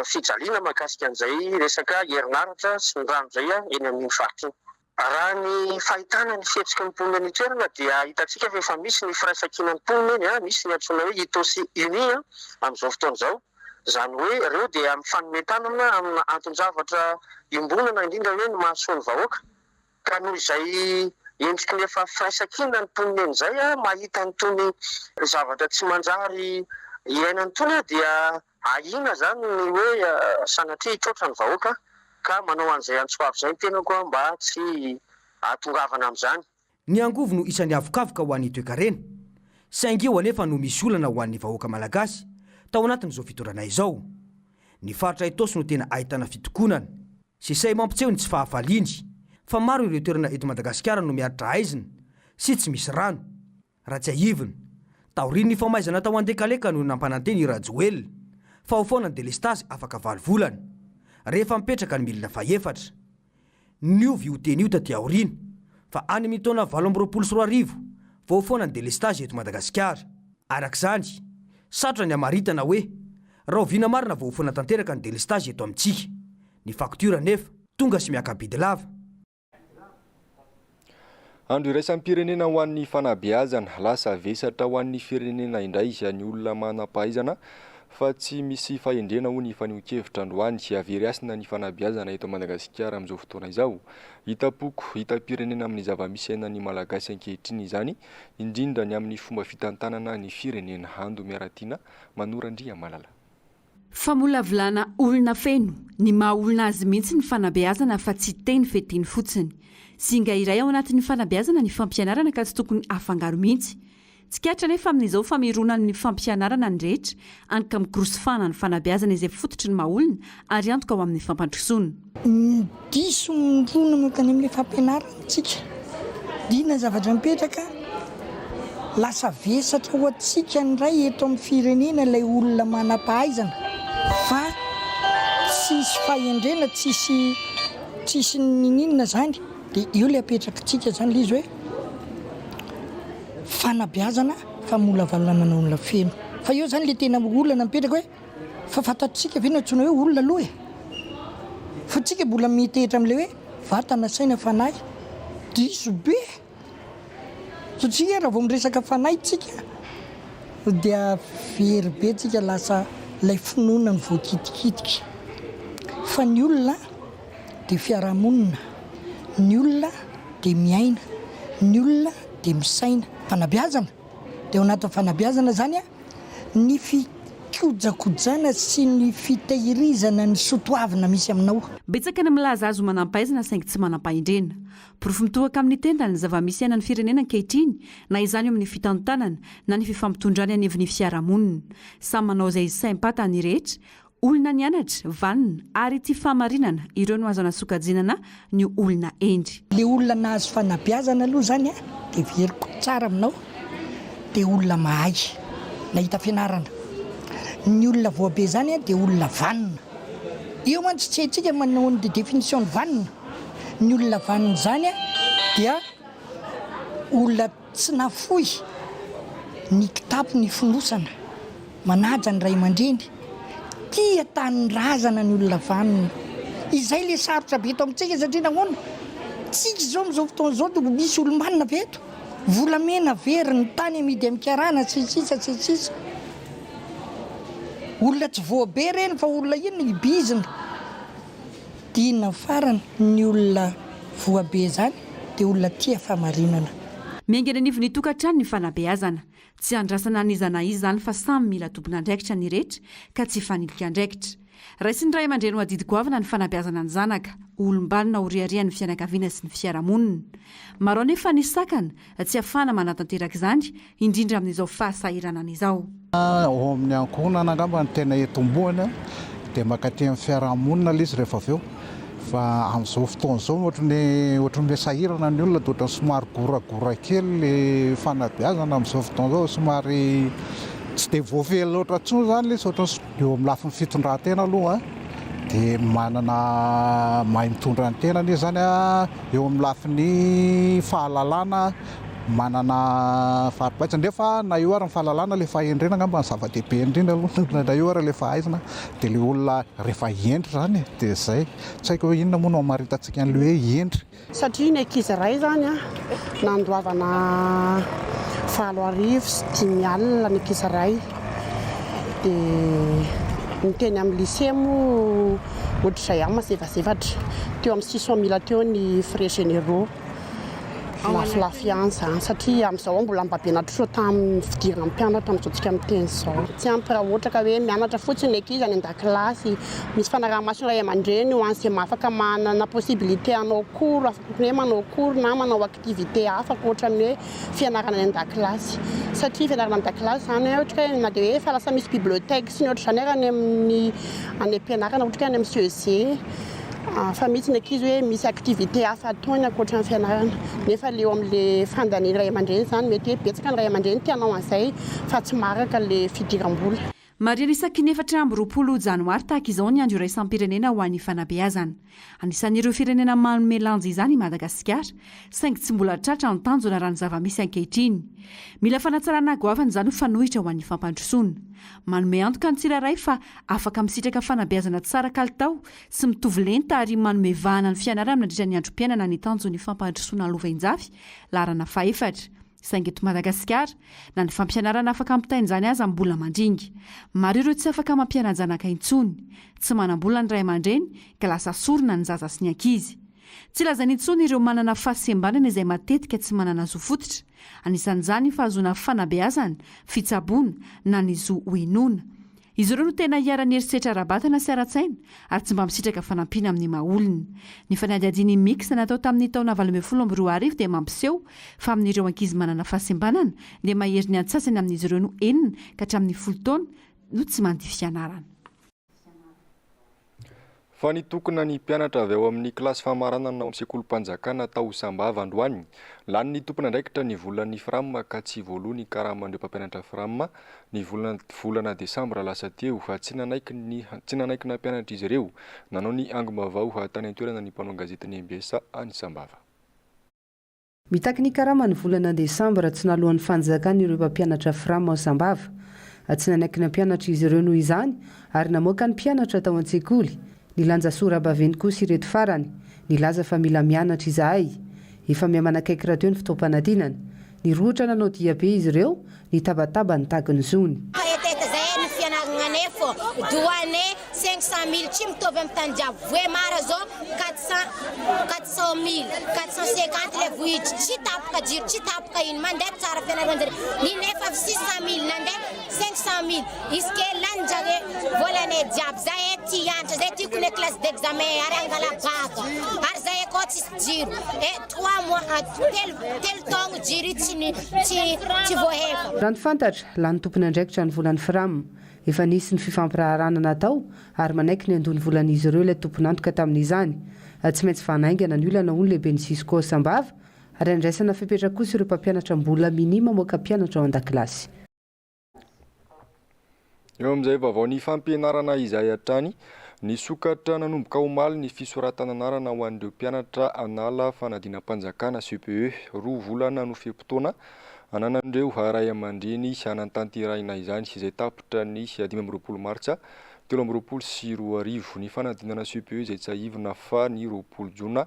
fijaliana mahakasika an'izay resaka herinaratra sy ny rano izay eny amin'ny faritra iny. Raha ny fahitana ny fihetsika ny mponina ny toerana dia hitantsika fa efa misy ny firaisankina ny mponina eny, misy ny antsoina hoe Tosy Uni amin'izao fotoana izao. Izany hoe ireo dia mifanometanana amin'ny anton-javatra imbonana indrindra hoe ny mahasoa ny vahoaka ka noho izay endriky ny efa firaisankina ny mponina eny izay mahita nytony zavatra tsy manjary iainany tony dia ahina zany ny hoe sanatria hitrotra ny vahoaka ka manao an'izay antsoavy izay tena koa mba tsy atongavana amin'izany. Ny angovo no isan'ny avokafoka ho an'ny toe-karena, saingy eo anefa no misy olana ho an'ny vahoaka malagasy tao anatin'izao fitorana izao. Ny faritra Itaosy no tena ahitana fitokonana sy say mampitseho ny tsy fahavaliny, fa maro ireo toerana eto Madagasikara no miaritra aizina sy tsy misy rano. Raha tsy ahivina, taoriany ny famaizana tao an-dekaleka no nampananteny i Rajoel fa ho foana ny delestazy afaka 7 volana rehefa mipetraka ny milina faefatra. Niovy io teny io taty aoriana fa any amin'ny taona 2024 vao foana ny delestazy eto Madagasikara. Arak'izany, sarotra ny amaritana hoe raha oviana marina vao foana tanteraka ny delestazy eto amintsika. Ny faktura nefa tonga sy miakabidy lava. Andro iraisam-pirenena ho an'ny fanabeazana, lasa vesatra ho an'ny firenena indray ny olona manam-pahaizana fa tsy misy fahendrena ho ny faneho-kevitra androany avery-asina ny fanabeazana eto Madagasikara amin'izao fotoana izao. Hitapoko hitam-pirenena amin'ny zava-misy ainan'ny malagasy ankehitriny izany, indrindra ny amin'ny fomba fitantanana ny firenena. Ando miaratiana Manorandria Malala. Famolavolana olona feno ny maha olona azy mihitsy ny fanabeazana fa tsy teny fetiny fotsiny. Singa iray ao anatin'ny fanabeazana ny fampianarana ka tsy tokony afangaro mihitsy. Tsikatra nefa amin'izao famirona ny fampianarana ny rehetra anka mikorosofana ny fanabeazana izay fototry ny maha olona ary antoka ao amin'ny fampandrosoana. Diso mirona mokany amin'ny fampianarana tsika. Dina zavatra mipetraka lasa vesatra ho atsika ndray eto amin'ny firenena ilay olona manam-pahaizana fa tsisy fahendrena, tsisy ninina zany. Dia io ilay apetrakatsika zany ilay izy hoe fanabeazana famolavalana olona feno. Fa io zany ilay tena olana mipetraka hoe fa fantatsika ve natsoina hoe olona aloha e. Fa tsika mbola mitehitra amin'ilay hoe vatana saina fanahy. Diso be. Satria raha vao miresaka fanahy tsika dia very be tsika lasa ilay finoana ny voakitikitika. Fa ny olona dia fiarahamonina. Ny olona dia miaina, ny olona dia misaina. Fanabeazana dia ao anatin'ny fanabeazana zany ny fikojakojana sy ny fitahirizana ny sotoavina misy aminao. Betsaka ny milaza azo manam-pahaizana saingy tsy manam-pahendrena. Porofo mitohaka amin'ny tenda ny zava-misy ainan'ny firenena ankehitriny, na izany amin'ny fitantanana na ny fifampitondrany any amin'ny fiarahamonina. Samy manao izay saim-pata ny rehetra. Olona nianatra, vanina ary tia fahamarinana, ireo no azo anasokajinana ny olona endry. Le olona nahazo fanabeazana aloha zany dia veriko tsara aminao dia olona mahay, nahita fianarana. Ny olona voabe zany dia olona vanina. Io mantsy tsy haintsika manao ny définition vanina. Ny olona vanina zany dia olona tsy nafoy ny kitapo ny fonosana, manaja ny ray aman-dreny. Tia tany razana ny olona vanina. Izay le sarotra be eto amintsika satria nahoana tsika izao amin'izao fotoana izao dia misy olomanina ve eto, volamena very ny tany amidy amikarana sy sisa. Olona tsy voabe reny fa olona ino ny bizina. Dina farany ny olona voabe zany dia olona tia fahamarinana. Miaingana anivony tokantrano ny fanabeazana. Tsy andrasana n'iza na iza zany fa samy mila tompona andraikitra ny rehetra ka tsy fanilika andraikitra. Raisy ny ray aman-dreny ho adidy goavana ny fanabeazana ny zanaka, olom-banona oriarian'ny fianakaviana sy ny fiarahamonina. Maro anefa ny sakana tsy afana manatanteraka izany, indrindra amin'izao fahasahiranana izao. Ao amin'ny ankohonana angamba ny tena etombohana dia makaty amin'ny fiarahamonina ilay izy rehefa avy eo. Fa amin'izao fotoana izao ohatran'ny sahirana ny olona dia ohatran'ny somary goragora kely le fanabeazana amin'izao fotoana izao, somary tsy dia voafehy loatra intsony zany ilay izy, ohatran'ny eo amin'ny lafin'ny fitondran-tena aloha dia manana mahay mitondra ny tenany izy zany eo amin'ny lafin'ny fahalalana, manana faripaitsana. Nefa na io ary ny fahalalana le fahendrena angamba ny zava-dehibe indrindra aloha, na io ary le fahaizana dia le olona rehefa endry zany dia izay. Tsy haiko hoe inona moa no hamaritantsika an'le hoe endry. Satria ny ankizy iray zany nandoavana 7 sy 5 alina ny ankizy iray dia niteny amin'ny lycée moa ohatr'izay ihany masevasevatra. Teo amin'ny 600 000 teo ny frais généraux. lafolafo ihany zany satria amin'izao mbola mpampianatra so tamin'ny fidirana mpianatra amin'izao tsika miteny zao tsy ampy raha ohatra ka hoe mianatra fotsiny ankizy any an-dakilasy misy fanaraha-maso ray aman-dreny ho an'izay mahafaka manana possibilité hanao cours afaka hoe manao cours na manao activité afaka ohatran'ny hoe fianarana any an-dakilasy satria fianarana an-dakilasy zany ohatra hoe na dia hoe fa lasa misy bibliotèque sy ny ohatra zany any amin'ny am-pianarana ohatra hoe any amin'ny CEG fa misy ny ankizy hoe misy activité hafa ataony ankoatra ny fianarana nefa leo amin'le fandaniana ray aman-dreny zany mety hoe betsaka ny ray aman-dreny tianao an'izay fa tsy maraka le fidiram-bola. Maria isaky ny 4 janoary tahaka izao ny andro iraisam-pirenena ho an'ny fanabeazana. Anisan'ireo firenena manome lanja izany i Madagasikara, saingy tsy mbola tratra ny tanjona raha ny zava-misy ankehitriny. Mila fanatsarana goavana izany ho fanohitra ho an'ny fampandrosoana. Manome antoka ny tsirairay fa afaka misitraka fanabeazana tsara kalitao sy mitovy lenta ary manome vahana ny fianarana mandritra ny androm-piainana ny tanjon'ny fampandrosoana alovainjafy larana faefatra. Saingy eto Madagasikara na ny fampianarana afaka ampitain'izany aza mbola mandringy. Maro ireo tsy afaka mampiana-janaka intsony, tsy manam-bola ny ray aman-dreny ka lasa sorona ny zaza sy ny ankizy. Tsy lazany intsony ireo manana fahasembanana izay matetika tsy manana zo fototra. Anisan'izany fahazoana fanabeazana, fitsaboana na ny zo hoenoana. Izy ireo no tena hiara-ny herisetra ara-batana sy ara-tsaina ary tsy mba misitraka fanampiana amin'ny maha-olona. Ny fanadihadiany mix natao tamin'ny taona 2012 dia mampiseho fa amin'ireo ankizy manana fahasembanana dia mahery ny antsasany amin'izy ireo no 9 ka hatramin'ny 10 taona no tsy mandihy fianarana. Fa nitokona ny mpianatra avy ao amin'ny kilasy famaranana ao amin'ny sekolim-panjakana tao Sambava androany. Lany ny tompona ndraikitra ny volan'ny Frama ka tsy voaloha ny karaman'ireo mpampianatra Frama ny volana Desambra lasa teo fa tsy nanaikina mpianatra izy ireo. Nanao ny angom-baovao hatany an-toerana ny mpanao gazetiny MBS any Sambava. Mitaky ny karama ny volana Desambra tsy nalohan'ny fanjakana ireo mpampianatra Frama ao Sambava. Tsy nanaikina mpianatra izy ireo noho izany ary namoaka ny mpianatra tao an-tsekoly. Nilanja sora baveny kosa ireto farany, nilaza fa mila mianatra izahay. Efa mihamanakaiky rahateo ny fitaoam-panadinana. Ny roatra nanao dia be izy ireo, ny tabataba ny taky ny zony. Ny fianarana nefo doane 500 000 tsy mitovy amin'ny tany jiaby voe mara zao 400 000 450 le vohitra tsy tapoka jiro tsy tapoka iny mandeha tsara fianarana ny nefa 600 000 nandeha 500 000 iske lanjare volane jiaby zay ty antra zay ty kule classe d'examen ary angala baka ary zay ko tsy jiro e 3 mois tel taogno jiro tsy voaheva. Raha ny fantatra lany tompony andraikitra ny volan'ny Frama. Efa nisy ny fifampiraharana natao ary manaiky ny andony volan'izy ireo ilay tompony antoka tamin'izany. Tsy maintsy vanaingana ny olana hono lehibe ny Sisco Sambava ary andraisana fipetraka kosa ireo mpampianatra mbola minima moka mpianatra ao an-dakilasy. Eo amin'izay vaovao ny fampianarana izay hatrany ny sokatra nanomboka omaly ny fisoratana anarana ho an'ireo mpianatra anala fanadinam-panjakana CPE 2 volana no fe-potoana ananan'ireo ray aman-dreny anantanteraina izany izay tapitra ny 15 martsa 2024 ny fanadinana CPE izay tsy ahivina fa ny 20 jona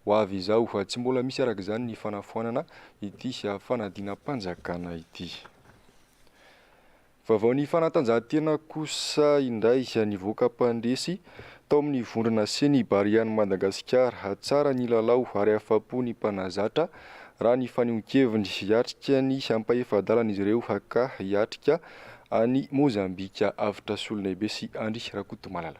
ho avy izao tsy mbola misy araka izany ny fanafoanana ity fanadinam-panjakana ity. Vaovao ny fanatanjahantena kosa indray nivoaka mpandresy tao amin'ny vondrona seny Bariany Madagasikara tsara ny lalao ary afapo ny mpanazatra raha ny fanehoan-keviny hiatrika ny ampahefadalan'izy ireo ka hiatrika any Mozambika avitra Solonaibe sy Andry Rakotomalala.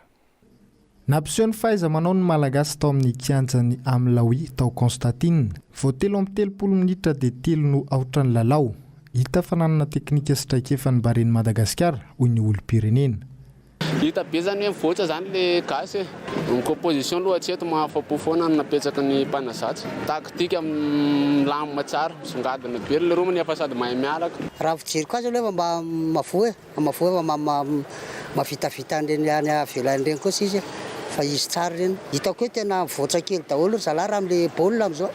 Nampiseho ny fahaiza-manao ny Malagasy tao amin'ny kianjany Amlaoui tao Constantine. Vao 3:30 minitra dia 3 no aotra ny lalao. Hita fa nanana teknika sy traikefa ny Bariany Madagasikara hoy ny olom-pirenena. Hita be zany hoe mivoatra zany le gasy ny composition aloha tsy eto mahafapo foana ny napetsaka ny mpanazatra taktika milamina tsara songadina be le romany efa sady mahay miaraka raha fijeriko azy aloha mba mavoa mavitavita an'ireny any avelan'ireny kosa izy fa izy tsara reny hitako hoe tena mivoatra kely daholo zalahy raha amin'le baolina amin'izao.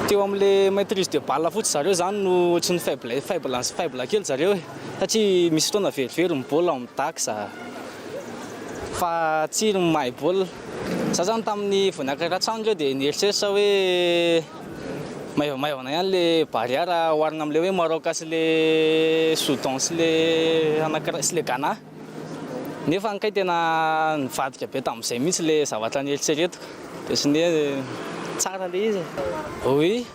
Teo amin'le maîtrise de balle fotsy zareo zany no tsy ny faible kely zareo satria misy fotoana velively ny baolina mitakisa fa tsy mahay baolina. Za zany tamin'ny voninahitra trano reo dia nieritseritra hoe maivana ihany le barrière oharina amin'le hoe Maroc sy le Soudan sy le anankiray sy le Ghana. Nefa ankay tena nivadika be tamin'izay mihitsy le zavatra nieritseretiko dia sy ny tsara le izy oui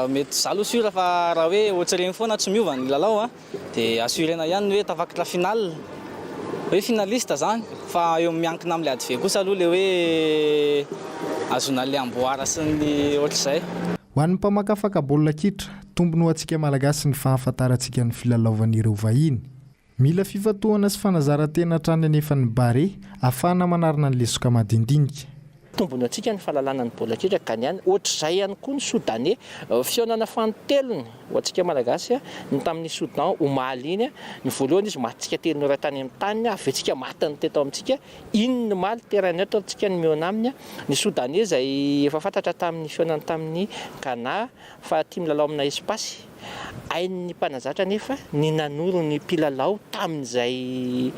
mety zalo sura fa raha hoe ohatsy foana tsy miova ny lalao dia assurena ihany hoe tafakatra final hoe finaliste zany fa eo miankina amin'ilay adve kosa aloha le hoe azona le amboara sy ny ohatr'izay ho an'ny mpamakafaka baolina kitra tombony ho antsika malagasy ny fahafantarantsika ny filalaovan'ireo vahiny mila fifatohana sy fanazarantena hatrany anefa ny bare ahafahana manarina ny lesoka madindinika tombony atsika ny fahalalana ny baolina kitra ka niany ohatr'izay ihany koa ny Soudanais fionana fanotelony ho antsika malagasy ny tamin'ny Soudan omaly iny ny voalohany izy matsika telony ray tany amin'ny tany avetsika matany teto amintsika iny ny maly terrain neutre tsika ny miona aminy ny Soudanais izay efa fantatra tamin'ny fionana tamin'ny Ghana fa tia milalao amina espasy hain'ny mpanazatra nefa ny nanoro ny mpilalao tamin'izay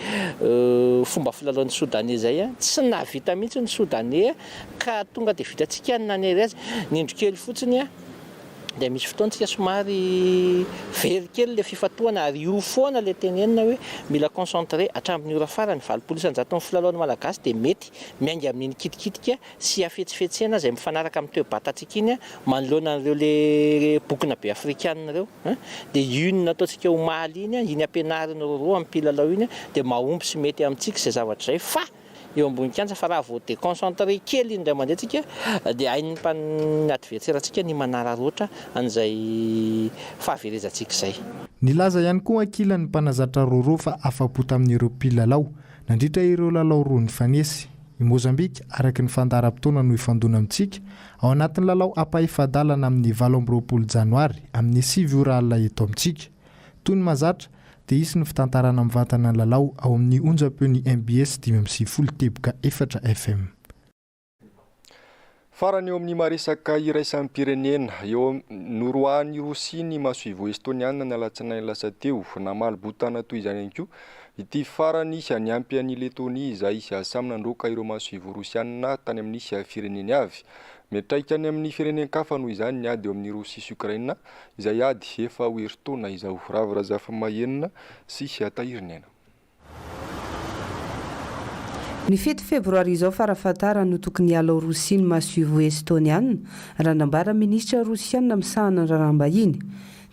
fomba filalaon'ny Soudanais zay tsy nahavita mihitsy ny Soudanais ka tonga dia vitantsika ny nanery azy ny indro kely fotsiny dia misy fotoantsika somary very kely le fifatohana ary io foana le tenenina hoe mila concentré hatramin'ny ora farany 20% ny filalaon'ny malagasy dia mety miainga amin'iny kitikitika sy afetsifetsena izay mifanaraka amin'ny toe-batantsika iny manoloana an'ireo le bokina be afrikanina ireo dia io ny nataontsika omaly iny ampianarina roa amin'ny mpilalao iny dia mahomby sy mety amintsika izay zavatra izay fa eo ambony kianja fa raha vao déconcentré kely indray mandehantsika dia hain'ny adversaire-ntsika ny manararoatra an'izay fahaverezantsika izay. Nilaza ihany koa ankilan'ny mpanazatra roro fa afapo tamin'ireo mpilalao nandritra ireo lalao roa ny fanesy. I Mozambique araka ny fandaharam-potoana no ifandona amintsika ao anatin'ny lalao ampaifadalana amin'ny 27 janoary amin'ny 7 ora alina eto amintsika. Toy ny mazatra dia isy ny fitantarana mivantana lalao ao amin'ny onjam-peon'ny MBS 5 teboka 4 FM. Farany eo amin'ny maresaka iraisampirenena eo noroahan'ny Rosia ny masoivo estoniana ny alatsinainy lasa teo namaly botana toy izany ihany koa ity farany niampy an'i Letonia izay samy nandroaka ireo masoivo rosiana tany amin'ny fireneny avy. Metraika any amin'ny firenen-kafa noho izany niady eo amin'ny Rosia sy Ukraina izay ady efa ho herintaona izao ravirazafa mahenina sy atahiriny. Ny 7 febroary izao farafahatarana no tokony hialao Rosia ny masoivo estoniana raha nambara ministra rosiana misahana ny raharaham-bahiny.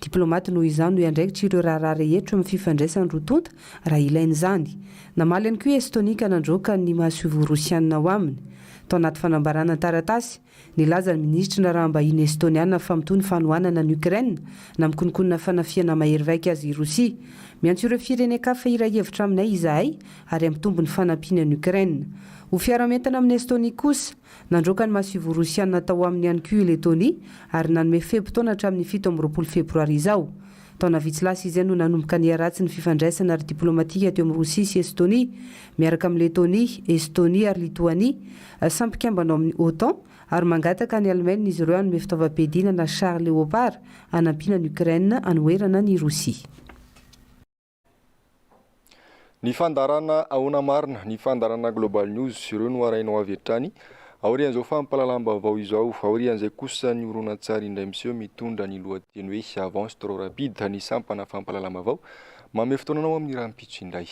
Diplomaty noho izany no iandraikitra ireo raharaha rehetra amin'ny fifandraisany rotonta raha ilain'izany. Namaly ihany koa Estonia ka nandroaka ny masoivo rosiana ao aminy. Tao anaty fanambarana taratasy nilaza ny ministra ny raharaham-bahiny estoniana fa mitony fanohanana ny Ukraine na mikonikonina fanafiana mahery vaika azy i Rosia. Miantso ireo firenen-kafa iray hevitra aminay izahay ary ampitombo ny fanampiana ny Ukraine. Ho fiaramentana amin'ny Estonia kosa nandroaka ny masoivo rosiana tao amin'ny ihany koa i Letonia ary nanome fehim-potoana hatramin'ny 17 febroary izao. Taona vitsy lasa izay no nanomboka ny aratsy ny fifandraisana ary diplomatika teo amin'ny Rosia sy Estonia miaraka amin'ny Letonia, Estonia ary Litoania samy mpikambana amin'ny OTAN ary mangataka ny Allemagne izy ireo hanome fitaovam-piadinana Char Leopard hanampiana ny Ukraine hanoherana ny Rosia. Ny fandarana ahona marina, ny fandarana Global News ireo no arainao avy hatrany. Aorian'izao fampahalalam-baovao izao, aorian'izay kosa ny horonan-tsary indray miseho mitondra ny lohateny hoe avance trop rapide ny sampana fampahalalam-baovao. Mame fotoananao amin'ny raha mipitso indray.